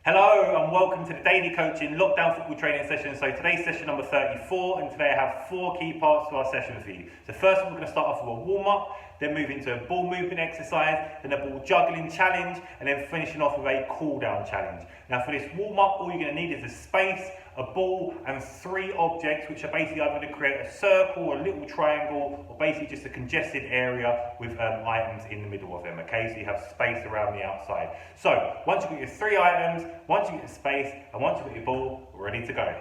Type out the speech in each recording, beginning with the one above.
Hello and welcome to the daily coaching lockdown football training session. So today's session number 34, and today I have 4 key parts to our session for you. So first of all, we're going to start off with a warm-up, then move into a ball movement exercise, then a ball juggling challenge, and then finishing off with a cool-down challenge. Now for this warm-up, all you're going to need is a space, a ball, and 3 objects, which are basically either going to create a circle, a little triangle, or basically just a congested area with items in the middle of them, okay? So you have space around the outside. So once you've got your 3 items, once you get the space, and once you've got your ball, we're ready to go.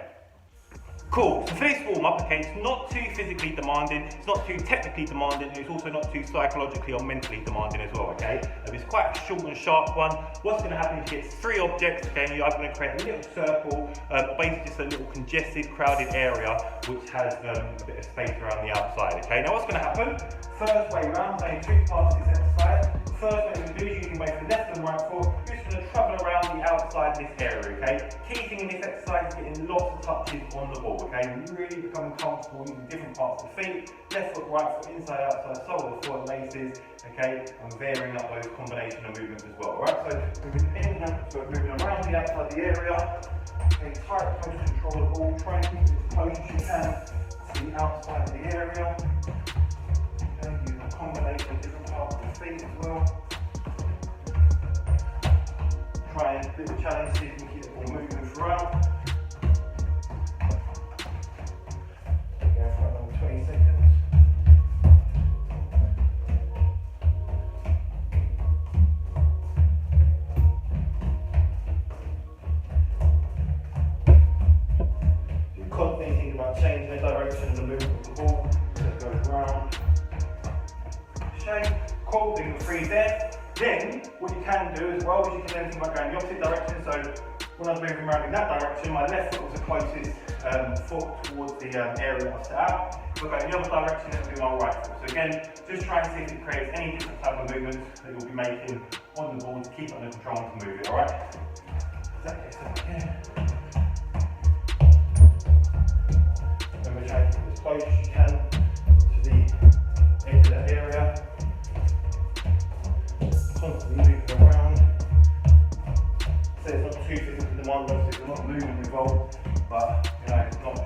Cool, so for this warm-up, okay, it's not too physically demanding, it's not too technically demanding, and it's also not too psychologically or mentally demanding as well, okay? It's quite a short and sharp one. What's going to happen is you get 3 objects, okay, and you're either going to create a little circle, or basically just a little congested, crowded area, which has a bit of space around the outside, okay? Now what's going to happen, first way round, saying 2 parts of this exercise. First what you're going to do is using both the left and right foot, you're just going to travel around the outside of this area, okay? Key thing in this exercise is getting lots of touches on the ball, okay? And really becoming comfortable using different parts of the feet, left foot, right foot, inside, outside, sole of the foot, laces, okay? And varying up those combination of movements as well, alright? So moving in, so moving around the outside of the area, okay, tight, close control of the ball, try and keep it as close as you can to the outside of the area. Okay, using a combination of different parts of the feet as well. Try and do the challenge, see if you can keep the ball moving throughout. Go for another 20 seconds. You're constantly thinking about changing the direction of the movement of the ball so it goes round. Shake, cool, then you'll freeze there. Then, what you can do as well is you can then think about going the opposite direction. So, when I was moving around in that direction, my left foot was the closest foot towards the area I set out. If I go in the other direction, it will be my right foot. So again, just try and see if it creates any different type of movements that you'll be making on the ball to keep it under control and to move it, alright? Exactly, so again. Remember, try and keep it as close as you can to the edge of that area. Constantly moving around. So it's not too physically demanding, obviously there's not movement involved, but you know, it's not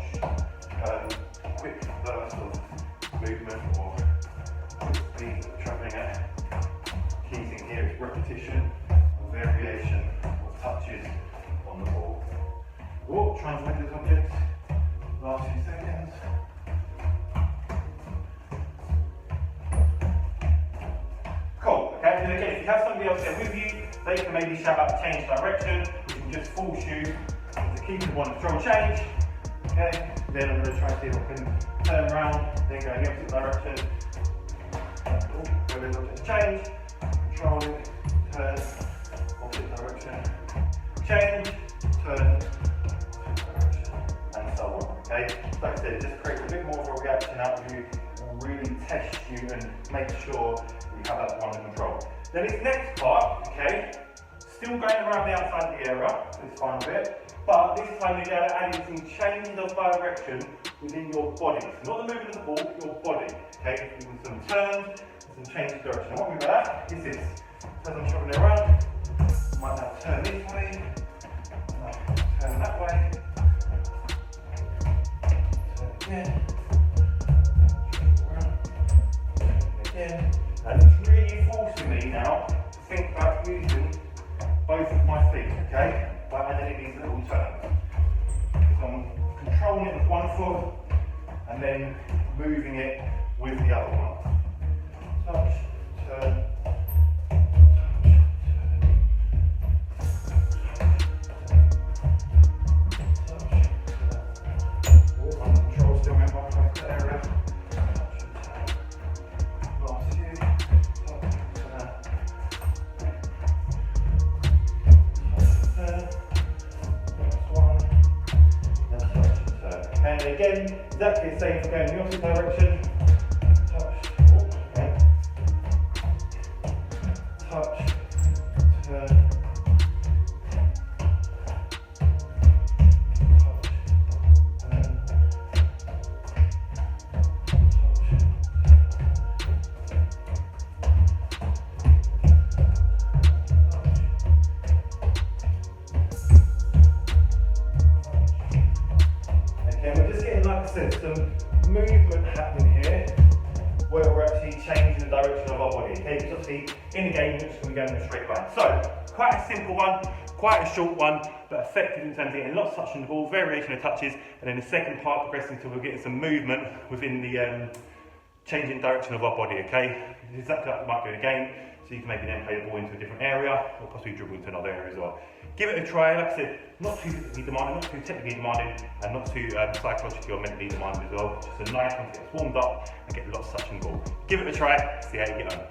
quick burst of movement or quick speed of travelling at. Key thing here is repetition and variation of touches on the ball. Oh, try and find those objects. Last few seconds. Cool, okay, and again, if you have somebody else there with you, they can maybe shout out change direction, which can just force you to keep the one control change. Okay, then I'm going to try and see if I can turn around, then go in the opposite direction. Go with the change, control it, turn, opposite direction, change, turn, opposite direction, and so on. Okay, like I said, it just creates a bit more of a reaction out of you, and really test you and make sure you have that under control. Then this next part, okay, still going around the outside of the area, this final bit, but this time you're going to add in some change of direction within your body. So not the movement of the ball, your body, okay, with some turns and some change of direction. And what I mean by that is this. So as I'm travelling around, I might now turn this way, turn that way, turn again, again. And it's really forcing me now to think about using both of my feet, okay? By adding these little turns. So I'm controlling it with one foot and then moving it with the other one. Touch, turn, touch, under control, still remember I'm trying to clear area. And again, exactly the same for going in the opposite direction. Touch, okay. Touch, turn, touch, I said, some movement happening here where we're actually changing the direction of our body, okay? Because obviously in the game you're just going to be going in a straight line. So, quite a simple one, quite a short one, but effective in terms of getting lots of touch on the ball, variation of touches, and then the second part progressing until we're getting some movement within the changing direction of our body, okay? It's exactly like we might do in a game, so you can maybe then play the ball into a different area, or possibly dribble into another area as well. Give it a try, like I said, not too physically demanding, not too technically demanding, and not too psychologically or mentally demanding as well. Just a nice one to get us warmed up and get lots of touch on the ball. Give it a try, see how you get on.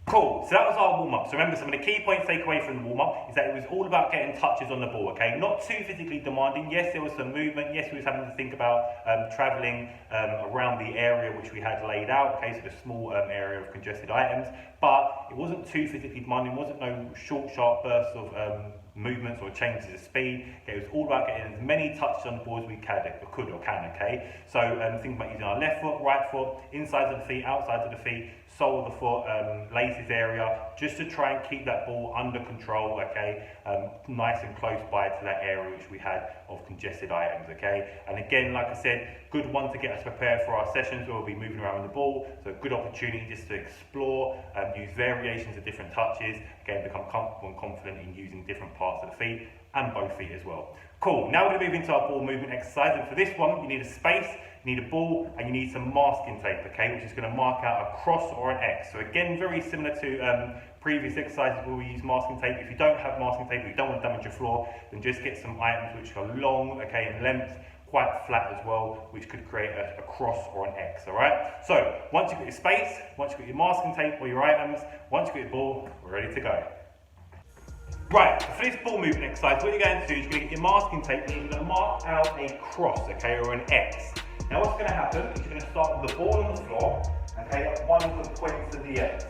Cool, so that was our warm-up. So remember, some of the key points to take away from the warm-up is that it was all about getting touches on the ball, okay? Not too physically demanding. Yes, there was some movement. Yes, we was having to think about travelling around the area which we had laid out, okay? So the small area of congested items. But it wasn't too physically demanding. It wasn't no short, sharp bursts of movements or changes of speed. Okay, it was all about getting as many touches on the ball as we could or can, okay? So think about using our left foot, right foot, inside of the feet, outside of the feet, sole of the foot, laces area, just to try and keep that ball under control, okay? Nice and close by to that area which we had of congested items, okay? And again, like I said, good one to get us prepared for our sessions where we'll be moving around with the ball. So a good opportunity just to explore, use variations of different touches, again, become comfortable and confident in using different parts of the feet and both feet as well. Cool, now we're going to move into our ball movement exercise, and for this one, you need a space, you need a ball, and you need some masking tape, okay, which is going to mark out a cross or an X. So again, very similar to previous exercises where we use masking tape. If you don't have masking tape, or you don't want to damage your floor, then just get some items which are long, okay, in length, quite flat as well, which could create a cross or an X, all right? So once you've got your space, once you've got your masking tape or your items, once you've got your ball, we're ready to go. Right, for this ball movement exercise, what you're going to do is you're going to get your masking tape and you're going to mark out a cross, okay, or an X. Now what's going to happen is you're going to start with the ball on the floor, okay, at one of the points of the X.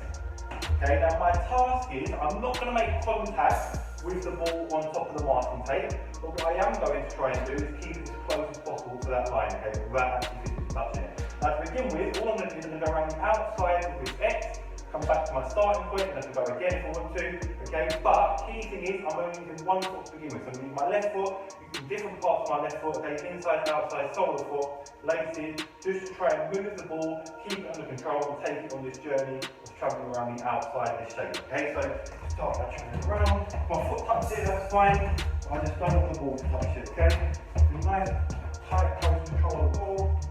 Okay, now my task is, I'm not going to make contact with the ball on top of the masking tape, but what I am going to try and do is keep it as close as possible to that line, okay, without actually physically touching it. Now to begin with, all I'm going to do is I'm going to go around the outside of this X, come back to my starting point, and I can go again if I want to, okay? But key thing is, I'm only using one foot to begin with. So I'm using my left foot, using different parts of my left foot, okay? Inside, outside, sole of the foot, laces, just to try and move the ball, keep it under control, and take it on this journey of travelling around the outside of this shape, okay? So start by travelling around, my foot touches it, that's fine. I just don't want the ball to touch it, okay? Nice, tight, close control of the ball,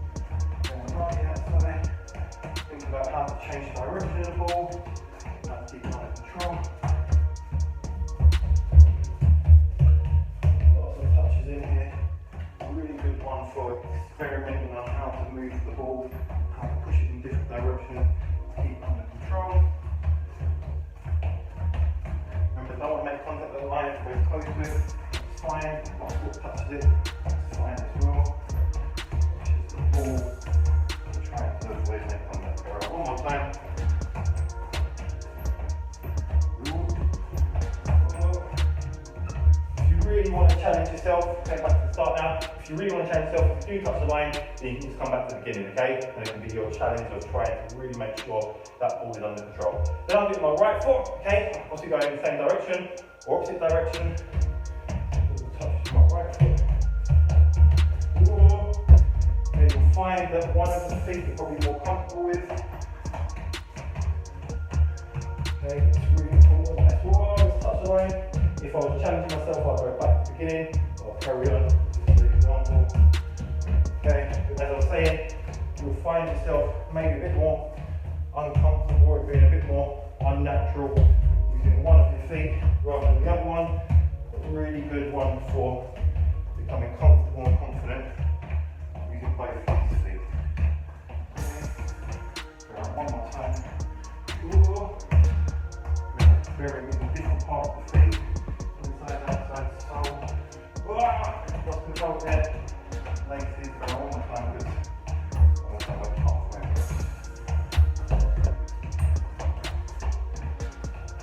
going right outside. Think about how to change the direction of the ball, how to keep it under control. Lots of touches in here. A really good one for experimenting on how to move the ball, how to push it in different directions, keep it under control. Remember, don't want to make contact with the line if we're close to it. It's fine. My foot touches it. It's fine as well. Pushes the ball. Try to avoid make contact. Alright, one more time. If you really want to challenge yourself, okay, back to the start now. If you really want to challenge yourself, if you do touch the line, then you can just come back to the beginning, okay? And it can be your challenge of trying to really make sure that ball is under control. Then I'll do my right foot, okay? Obviously going in the same direction, or opposite direction. Touch my right foot. Okay, you'll find that one of the feet you're probably more comfortable with. Okay, it's really important as well as touch the line. If I was challenging myself, I'll go back to the beginning, or carry on, just for example. Okay, but as I was saying, you'll find yourself maybe a bit more uncomfortable, or being a bit more unnatural using one of your feet rather than the other one. But really good one for becoming comfortable and confident using both of these feet. Okay, one more time. Very different parts of the feet, inside, outside, sole. Lost control there. Laces, go one more time, good. One more time, like halfway.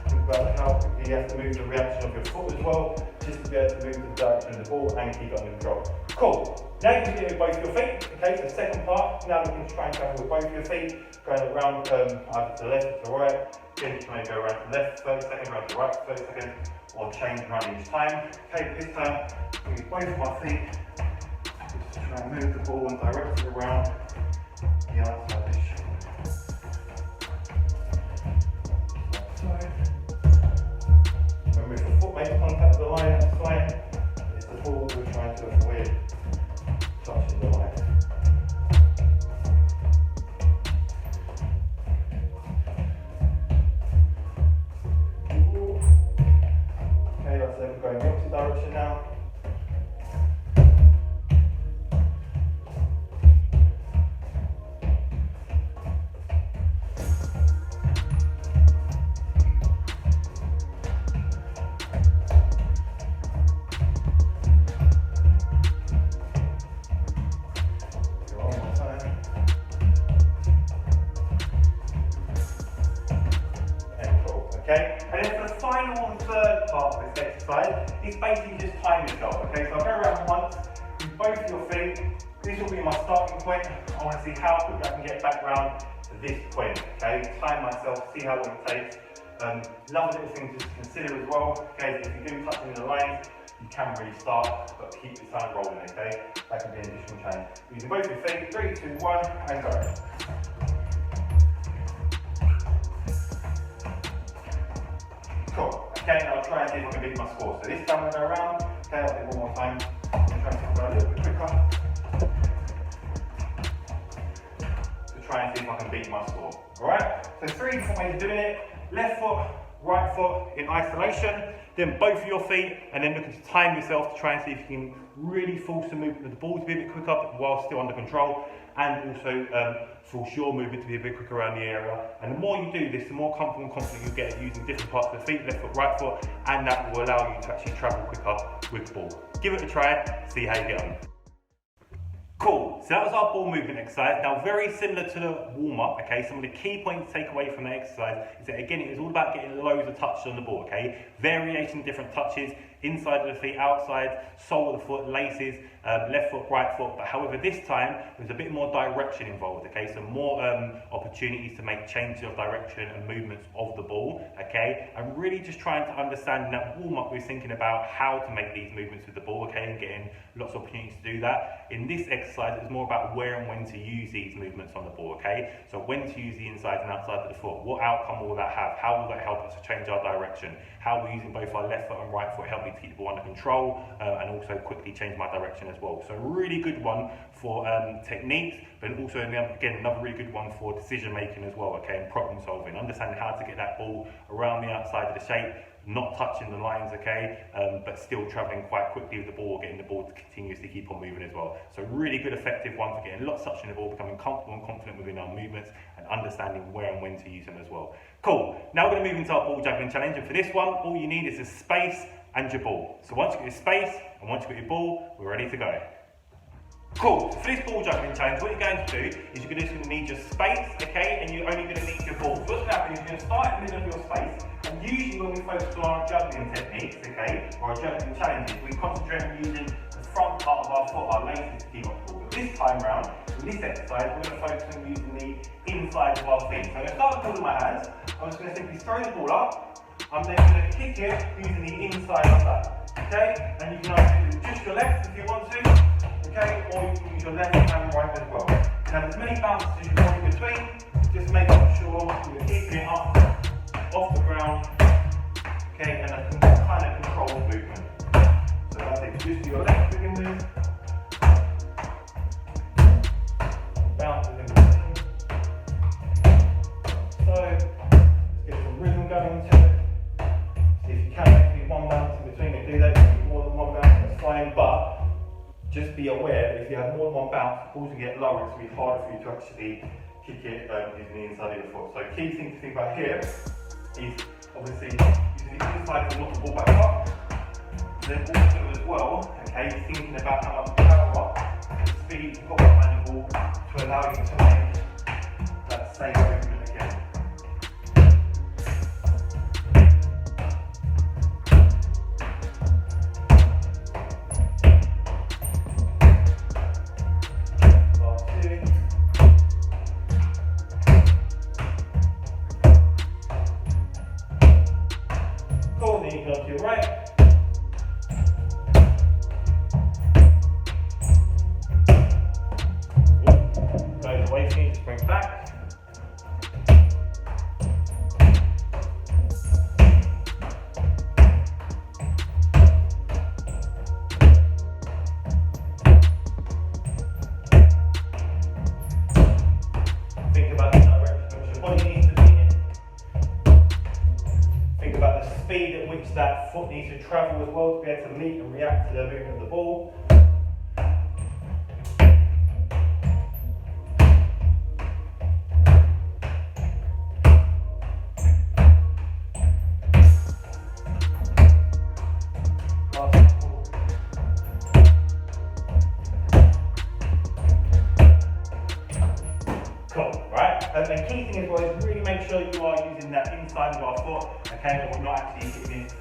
Think about how quickly you have to move the reaction of your foot as well, just to be able to move the direction of the ball and keep it under control. Cool. Now you can do it with both your feet. Okay, so the second part, now we can try and travel with both your feet, going around either to the left or to the right. Again, you can maybe go around to the left 30 seconds, around to the right 30 seconds, or change around each time. Okay, but this time, I'm going to use both of my feet, Just to try and move the ball and direct it around the outside of the shape. Remember, if the foot makes contact with the line, that's fine. It's the ball we're trying to avoid touching the line. Okay, that's it. We're going the opposite direction now. Okay, and then for the final and third part of this exercise, it's basically just time yourself. Okay, so I'll go around once with both of your feet. This will be my starting point. I want to see how quickly I can get back round to this point. Okay, time myself, see how long it takes. Another little thing to consider as well. Okay, if you do touch in the lines, you can really start, but keep the time rolling. Okay, that can be an additional challenge. Using both your feet, 3, 2, 1, and go. Cool. Okay, now I'll try and see if I can beat my score. So this time I go around. Okay, I'll do it one more time. I'm trying to go a little bit quicker to try and see if I can beat my score. Alright? So 3 different ways of doing it. Left foot, right foot in isolation, then both of your feet, and then looking to time yourself to try and see if you can really force the movement of the ball to be a bit quicker while still under control, and also force your movement to be a bit quicker around the area. And the more you do this, the more comfortable and confident you get at using different parts of the feet, left foot, right foot, and that will allow you to actually travel quicker with the ball. Give it a try, see how you get on. Cool, so that was our ball movement exercise. Now, very similar to the warm-up, okay? Some of the key points to take away from the exercise is that, again, it was all about getting loads of touches on the ball, okay? Variation, different touches, inside of the feet, outside, sole of the foot, laces, left foot, right foot. But however, this time, there's a bit more direction involved, okay? So more opportunities to make changes of direction and movements of the ball, okay? I'm really just trying to understand in that warm-up, we're thinking about how to make these movements with the ball, okay? And getting lots of opportunities to do that. In this exercise, it's more about where and when to use these movements on the ball, okay? So when to use the inside and outside of the foot. What outcome will that have? How will that help us to change our direction? How we're using both our left foot and right foot help me to keep the ball under control and also quickly change my direction as well. So a really good one for techniques, but also again another really good one for decision making as well, okay, and problem solving, understanding how to get that ball around the outside of the shape, not touching the lines, okay, but still travelling quite quickly with the ball, getting the ball to continuously keep on moving as well. So really good, effective one for getting lots of touch in the ball, becoming comfortable and confident within our movements, and understanding where and when to use them as well. Cool, now we're going to move into our ball juggling challenge, and for this one, all you need is a space and your ball. So once you get your space, and once you get your ball, we're ready to go. Cool, so for this ball juggling challenge, what you're going to do is you're just going to need your space, okay, and you're only going to need your ball. So what's going to happen is you're going to start in the middle of your space, and usually when we focus on our juggling techniques, okay, or our juggling challenges, we concentrate on using the front part of our foot, our laces, to keep up the ball. But this time round, in this exercise, we're going to focus on using the inside of our feet. So I'm going to start with the ball in my hands. I'm just going to simply throw the ball up. I'm then going to kick it using the inside of that, okay? And you can either do just your left if you want to, okay? Or you can use your left and right as well. You can have as many bounces as you want in between, just making sure you're keeping it up off the ground, okay? And I can kind of control the movement. So that's it, just do your left to begin with. Bounces in between. So, let's get some rhythm going to it. If you can make one bounce in between and do that, if you have more than one bounce, that's fine, but just be aware that if you have more than one bounce, the balls will get lower, it's going to be harder for you to actually kick it using the inside of your foot. So key thing to think about here is obviously using the inside to knock the ball back up, then also as well, okay, thinking about how much power and speed you've got behind the ball to allow you to make that same movement again. Cool, then you go to your right. needs to travel as well to be able to meet and react to the movement of the ball. Cool, right? And the key thing as well is really make sure you are using that inside of our foot, okay, and we're not actually hitting it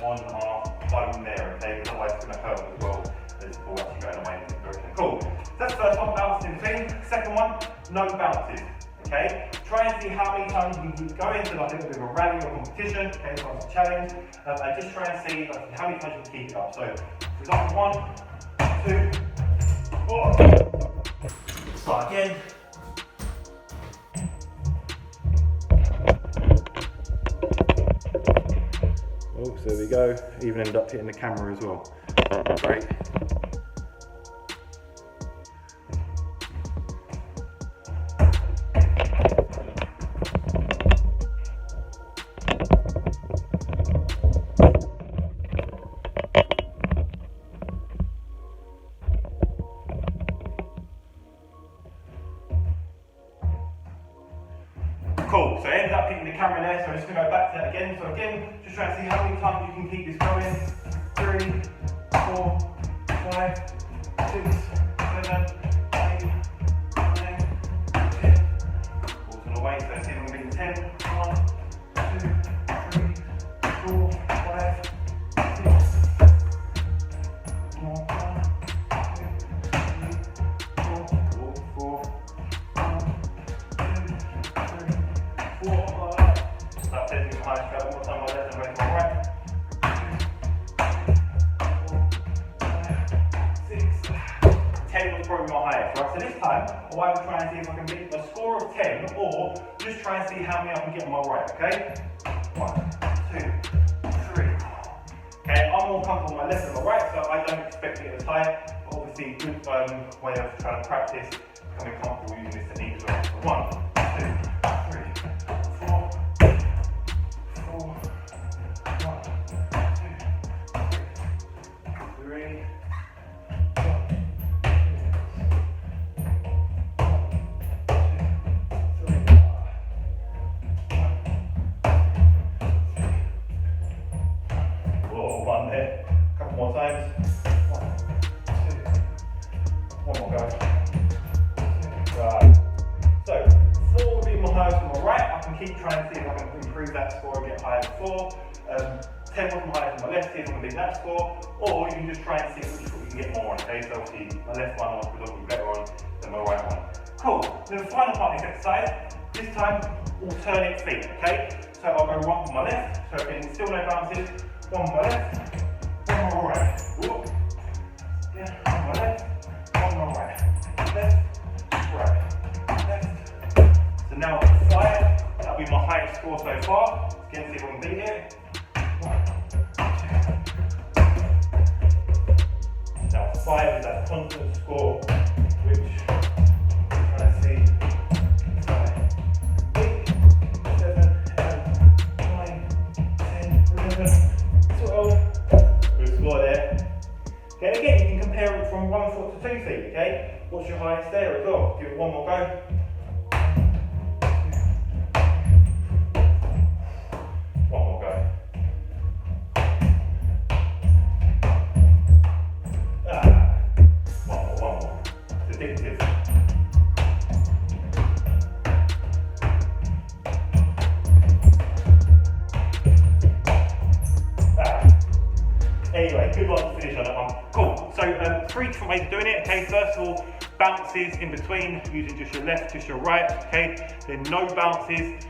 on our bone there, okay, because otherwise it's going to hurt as well as the ball actually going away in the direction. Cool. So that's the first one, bounces in between. Second one, no bounces, okay? Try and see how many times you can keep going, so like a bit of a rally or competition, okay, so it's a challenge, and just try and see how many times you can keep it up. So, for example, 1, 2, 4. Start again. Oh, so there we go. Even ended up hitting the camera as well. Great. Cool, so I ended up hitting the camera there, so I'm just going to go back to that again. So again, just trying to see how many times you can keep this going. 3, 4, 5, 6, 7, 8, 9, 10. Balls on the way, so let's see if I'm getting 10. 1, 2, 3, 4, 5, 6. 1, 2, 3, 4, 4. Start taking the high strap one more time on my left and right to my right. 2, 4, 5, 6. 10 was probably my highest, right? So this time, I will try and see if I can beat a score of 10 or just try and see how many I can get on my right, okay? 1, 2, 3. Okay, I'm more comfortable on my left than my right, so I don't expect to get as high, but obviously good way of trying to practice becoming comfortable using this technique as well. So 1, 2, 3, 4, 4, 1, 2, 3, 1, 2, 3. Whoa, one there. A couple more times. 1, 2. One more go. 2. Right. So 4 will be my highest on my right. I can keep trying to see if I can improve that score and get higher than 4. 10 was my highest on my left, see if I can beat that score. Or you can just try and see which foot you can get more on. Okay, so obviously my left one I was predominantly better on than my right one. Cool. Then the final part of this exercise, this time alternate feet. Okay, so I'll go one for my left. So again, still no bounces. One for my left, one for my right. Whoop. Yeah, one for my left, one for my right. Left, right, left. So now 5, that'll be my highest score so far. Again, see if I can beat it. 1, 2. Now 5 is that constant score, which I'm trying to see. 5, 8, 7, 8, 9, 10, 11, 12. Good score there. Okay, again, you can compare it from 1 foot to 2 feet, okay? What's your highest there as well? Give it one more go. 1 more go. One more. It's addictive. Anyway, good one to finish on that one. Cool. So 3 different ways of doing it. Okay, first of all, bounces in between, using just your left, just your right. Okay, then no bounces,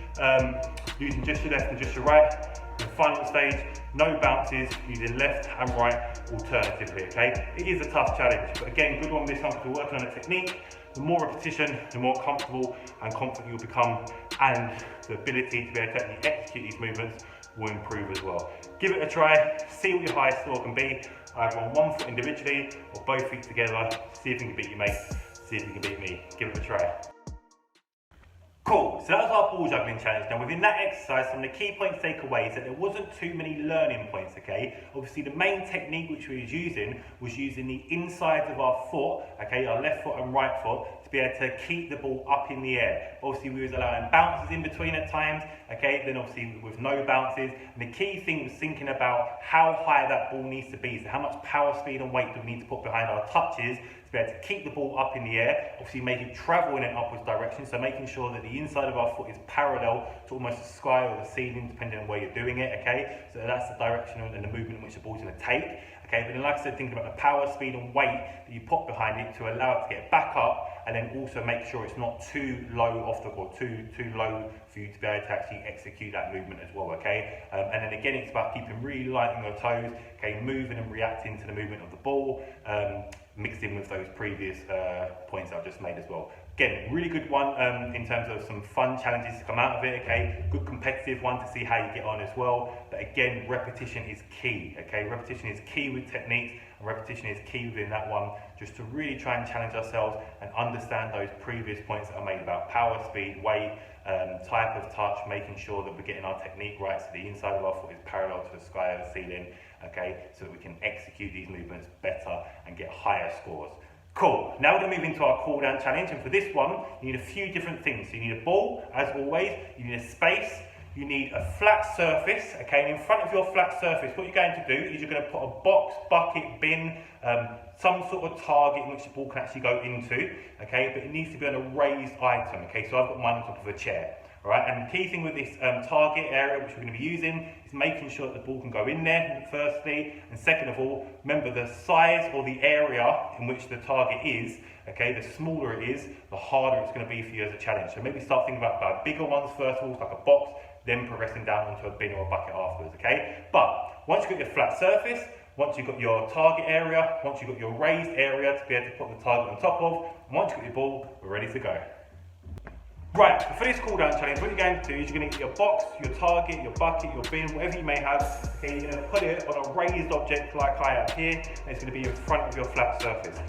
using just your left and just your right. The final stage, no bounces, using left and right alternatively. Okay, it is a tough challenge, but again, good one this time because we're working on a technique. The more repetition, the more comfortable and confident you'll become, and the ability to be able to actually execute these movements will improve as well. Give it a try, see what your highest score can be, either on 1 foot individually or both feet together. See if you can beat your mate, see if you can beat me. Give it a try. Cool, so that was our ball juggling challenge. Now within that exercise, some of the key points to take away is that there wasn't too many learning points, okay? Obviously the main technique which we was using the insides of our foot, okay, our left foot and right foot, to be able to keep the ball up in the air. Obviously we was allowing bounces in between at times, okay, then obviously with no bounces. And the key thing was thinking about how high that ball needs to be, so how much power, speed and weight do we need to put behind our touches to be able to keep the ball up in the air, obviously make it travel in an upwards direction, so making sure that the inside of our foot is parallel to almost the sky or the ceiling, depending on where you're doing it, okay? So that's the direction and the movement in which the ball's going to take, okay? But then like I said, thinking about the power, speed and weight that you put behind it to allow it to get back up, and then also make sure it's not too low off the ball, too low for you to be able to actually execute that movement as well, okay? And then again, it's about keeping really light on your toes, okay? Moving and reacting to the movement of the ball, mixed in with those previous points I've just made as well. Again, really good one in terms of some fun challenges to come out of it, okay? Good competitive one to see how you get on as well. But again, repetition is key, okay? Repetition is key with techniques, and repetition is key within that one, just to really try and challenge ourselves and understand those previous points that I made about power, speed, weight, type of touch, making sure that we're getting our technique right, so the inside of our foot is parallel to the sky or the ceiling, okay? So that we can execute these movements better and get higher scores. Cool, now we're going to move into our cool down challenge, and for this one, you need a few different things. So you need a ball, as always, you need a space, you need a flat surface, okay, and in front of your flat surface, what you're going to do is you're going to put a box, bucket, bin, some sort of target in which the ball can actually go into, okay, but it needs to be on a raised item, okay, so I've got mine on top of a chair. Alright, and the key thing with this target area which we're going to be using is making sure that the ball can go in there, firstly, and second of all, remember the size or the area in which the target is, okay, the smaller it is, the harder it's going to be for you as a challenge. So maybe start thinking about bigger ones first of all, like a box, then progressing down onto a bin or a bucket afterwards, okay? But once you've got your flat surface, once you've got your target area, once you've got your raised area to be able to put the target on top of, and once you've got your ball, we're ready to go. Right, so for this cool down challenge, what you're going to do is you're going to get your box, your target, your bucket, your bin, whatever you may have, okay, you're going to put it on a raised object like I have here, and it's going to be in front of your flat surface.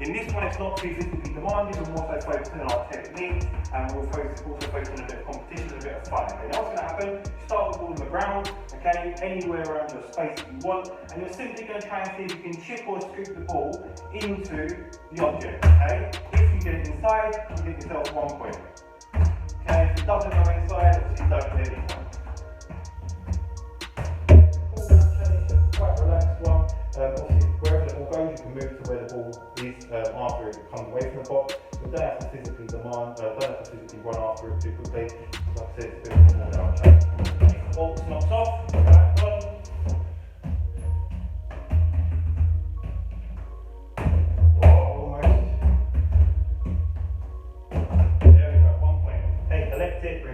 In this one, it's not too physically demanding, we're also focusing on our technique, and we're also focusing on a bit of competition, a bit of fun. Okay, now what's going to happen, you start with the ball on the ground, okay, anywhere around your space that you want, and you're simply going to try and see if you can chip or scoop the ball into the object, okay? If you get it inside, you get yourself 1 point. Okay, if it doesn't go inside, obviously don't get it inside. Cool down challenge, quite a relaxed one. Obviously, wherever the ball goes, you can move to where the ball is after it comes away from the box. You don't have to physically run after it too quickly. Like I said, it's a bit of a cool down challenge. If the ball knocks off, back on.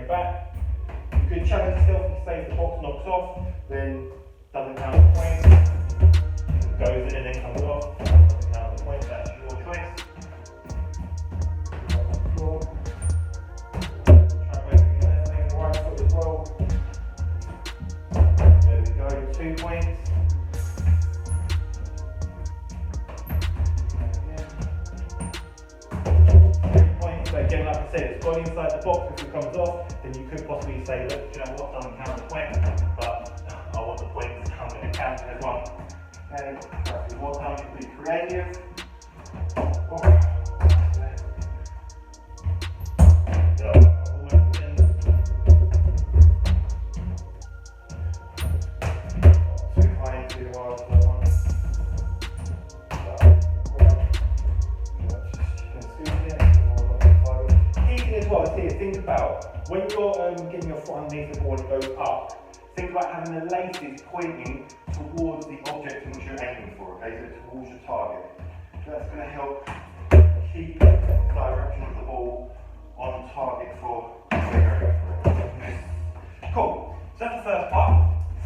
Back. You could challenge yourself and say if the box knocks off, then doesn't count the point. Goes in and then comes off, doesn't count the point, that's your choice. Try making the right foot as well. There we go, 2 points. So again, like I said, it's gone inside the box. If it comes off, then you could possibly say, look, you know what, doesn't count the point, but I want the point to count and count as one. Okay, that's more time to be creative. Too high, too wild for that one. As well as here, think about when you're getting your foot underneath the ball and it goes up, think about having the laces pointing towards the object in which you're aiming for, okay, so towards your target. So that's going to help keep the direction of the ball on target for okay. Cool, so that's the first part.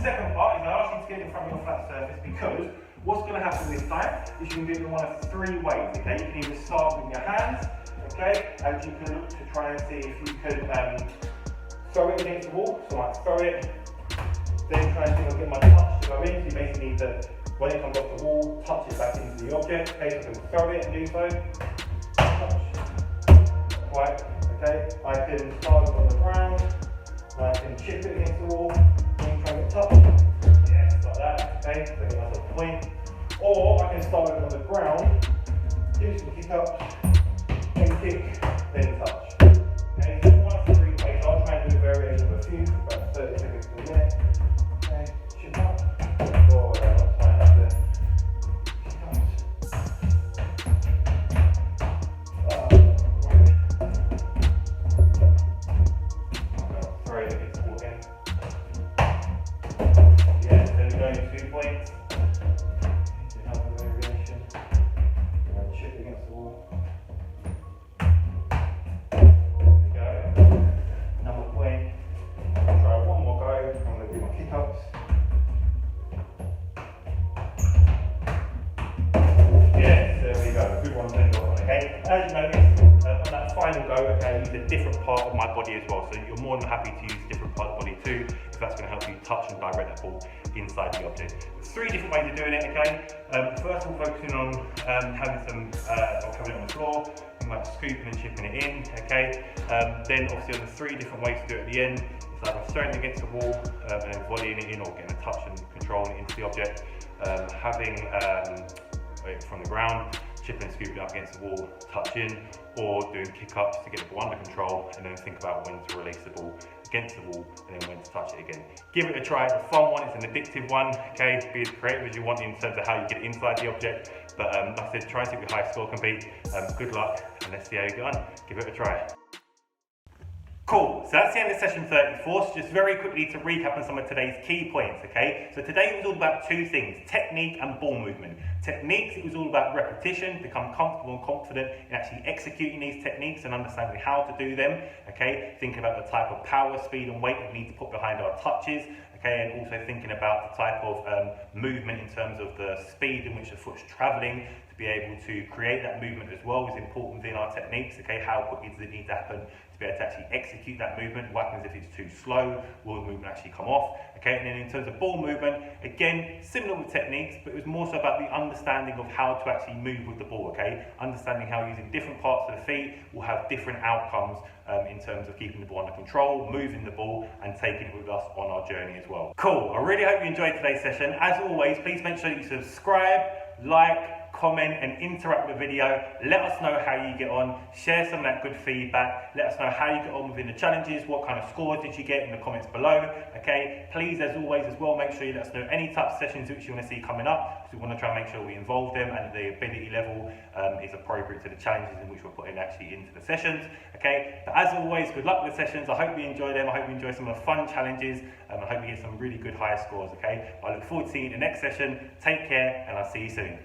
Second part is I ask you to get in front of your flat surface because what's going to happen this time is you can do it in one of 3 ways, okay? You can either start with your hands, okay, and you can look to try and see if you could throw it against the wall, so I might throw it, then try and see if I get my touch to go in, so you basically need to, when it comes off the wall, touch it back into the object, okay, so I can throw it and do so, touch, right, okay? I can start it on the ground, I can chip it against the wall, and try to touch. Yes, like that, okay? So get myself a point. Or I can start it on the ground, do some kick ups, then kick, then touch. Okay, so one of 3 ways. I'll try and do a variation of a few, about 30 seconds per minute. Okay, chip up. Oh, that's fine, that's it. Kick ups. Sorry, it's walking. Yeah, so we're going 2 points. Another variation. Chip against the wall. As you notice, on that final go, okay, I use a different part of my body as well. So you're more than happy to use different part of the body too, if that's going to help you touch and direct that ball inside the object. There's 3 different ways of doing it, okay? First of all, focusing on having some, or having it on the floor, like scooping and chipping it in, okay? Then obviously on the 3 different ways to do it at the end, it's either throwing it against the wall and then volleying it in, or getting a touch and controlling it into the object, having it from the ground, chipping and scooping up against the wall, touch in, or doing kick-ups to get the ball under control, and then think about when to release the ball against the wall, and then when to touch it again. Give it a try, it's a fun one, it's an addictive one, okay? Be as creative as you want in terms of how you get it inside the object, but like I said, try and see what your high score can be. Good luck, and let's see how you get on. Give it a try. Cool, so that's the end of session 34. So just very quickly to recap on some of today's key points, okay? So today was all about 2 things, technique and ball movement. Techniques, it was all about repetition, become comfortable and confident in actually executing these techniques and understanding how to do them, okay? Thinking about the type of power, speed and weight that we need to put behind our touches, okay? And also thinking about the type of movement in terms of the speed in which the foot's travelling, to be able to create that movement as well is important within our techniques, okay? How quickly does it need to happen to be able to actually execute that movement? What happens if it's too slow? Will the movement actually come off? Okay, and then in terms of ball movement, again, similar with techniques, but it was more so about the understanding of how to actually move with the ball, okay? Understanding how using different parts of the feet will have different outcomes in terms of keeping the ball under control, moving the ball, and taking it with us on our journey as well. Cool, I really hope you enjoyed today's session. As always, please make sure that you subscribe, like, comment and interact with the video. Let us know how you get on, share some of that good feedback, let us know how you get on within the challenges, what kind of scores did you get in the comments below, okay? Please, as always as well, make sure you let us know any type of sessions which you want to see coming up, because we want to try and make sure we involve them and the ability level is appropriate to the challenges in which we're putting actually into the sessions, okay? But as always, good luck with the sessions. I hope you enjoy them. I hope you enjoy some of the fun challenges. I hope you get some really good high scores, okay? I look forward to seeing you in the next session. Take care, and I'll see you soon.